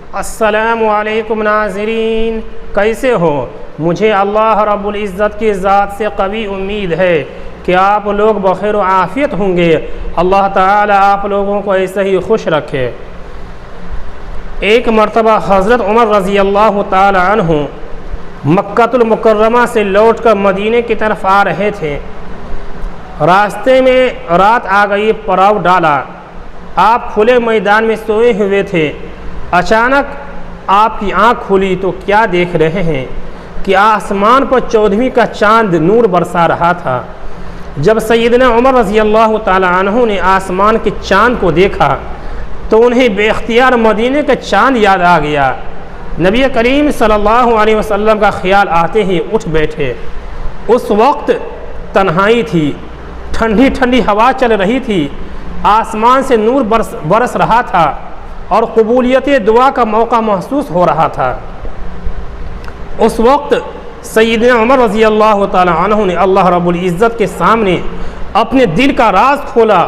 अस्सलामु अलैकुम नाज़रीन, कैसे हो। मुझे अल्लाह रब्बुल इज़्ज़त की ज़ात से कवी उम्मीद है कि आप लोग बखैर व आफ़ियत होंगे। अल्लाह ताला आप लोगों को ऐसे ही खुश रखे। एक मरतबा हज़रत उमर रज़ी अल्लाह ताला अन्हु मक्कातुल मुकर्रमा से लौटकर मदीने की तरफ आ रहे थे। रास्ते में रात आ गई, पड़ाव डाला। आप खुले मैदान में सोए हुए थे। अचानक आपकी आँख खुली तो क्या देख रहे हैं कि आसमान पर 14वीं का चांद नूर बरसा रहा था। जब सैयदना उमर रज़ी अल्लाह ताला अन्हु ने आसमान के चांद को देखा तो उन्हें बेख्तियार मदीने का चांद याद आ गया। नबी करीम सल्लल्लाहु अलैहि वसल्लम का ख्याल आते ही उठ बैठे। उस वक्त तन्हाई थी, ठंडी ठंडी हवा चल रही थी, आसमान से नूर बरस रहा था और कबूलियत दुआ का मौका महसूस हो रहा था। उस वक्त सैयदना उमर रज़ी अल्लाह ताला अन्हु ने अल्लाह रब्बुल इज़्ज़त के सामने अपने दिल का राज खोला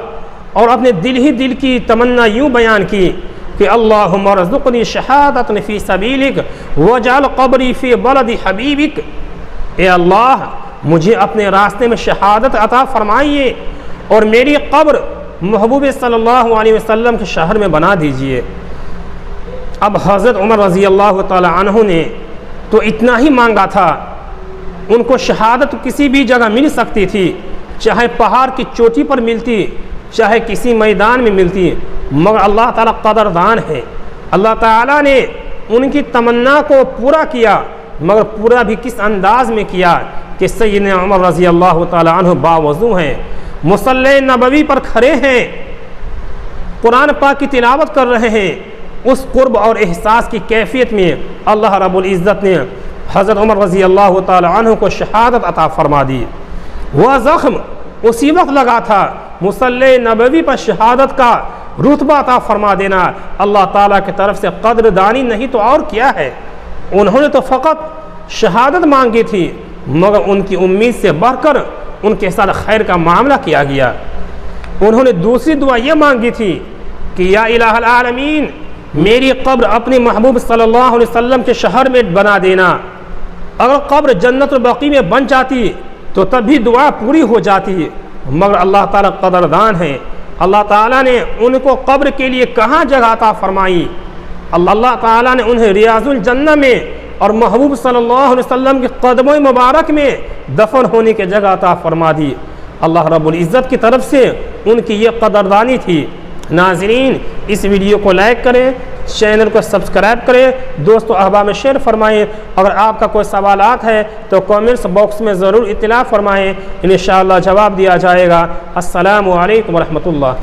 और अपने दिल ही दिल की तमन्ना यूँ बयान की कि अल्लाहुम्मा रज़ुक़नी शहादतन फ़ी सबीलिक वजअल क़ब्री फ़ी बलदी हबीबिक। ए अल्लाह, मुझे अपने रास्ते में शहादत अता फरमाइए और मेरी कब्र महबूब सल्लल्लाहु अलैहि वसल्लम के शहर में बना दीजिए। अब हज़रत उमर रज़ी अल्लाह ताला अन्हु ने तो इतना ही मांगा था। उनको शहादत किसी भी जगह मिल सकती थी, चाहे पहाड़ की चोटी पर मिलती, चाहे किसी मैदान में मिलती, मगर अल्लाह ताला कदरदान है। अल्लाह ताला ने उनकी तमन्ना को पूरा किया, मगर पूरा भी किस अंदाज में किया कि सैयदना उमर रज़ी अल्लाह ताला अन्हु बावज़ू हैं, मुसल्ले नबवी पर खड़े हैं, कुरान पाक की तिलावत कर रहे हैं। उस कुर्ब और एहसास की कैफियत में अल्लाह रब्बुल इज़्ज़त ने हज़रत उमर रज़ी अल्लाह ताला अन्हु को शहादत अता फरमा दी। वह ज़ख्म उसी वक्त लगा था। मुसल्ले नबवी पर शहादत का रुतबा अता फरमा देना अल्लाह ताला की तरफ से कदरदानी नहीं तो और क्या है। उन्होंने तो फ़कत शहादत मांगी थी, मगर उनकी उम्मीद से बढ़कर उनके साथ खैर का मामला किया गया। उन्होंने दूसरी दुआ ये मांगी थी कि या इलाहल आलमीन, मेरी कब्र अपने महबूब सल्लल्लाहु अलैहि वसल्लम के शहर में बना देना। अगर कब्र जन्नतुल बक़ी में बन जाती तो तब भी दुआ पूरी हो जाती, मगर अल्लाह ताला कदरदान है। अल्लाह ताला ने उनको कब्र के लिए कहाँ जगह अता फरमाई। अल्लाह ताला ने उन्हें रियाजुल जन्नह में और महबूब सल्लल्लाहु अलैहि वसल्लम के कदमों मुबारक में दफन होने की जगह अता फरमा दी। अल्लाह रब्बुल इज़्ज़त की तरफ से उनकी ये कदरदानी थी। नाज़रीन, इस वीडियो को लाइक करें, चैनल को सब्सक्राइब करें, दोस्तों अहबाब में शेयर फरमाएँ। अगर आपका कोई सवालात है तो कमेंट्स बॉक्स में ज़रूर इत्तला फरमाएँ, इंशाअल्लाह जवाब दिया जाएगा। अस्सलामु अलैकुम व रहमतुल्लाह।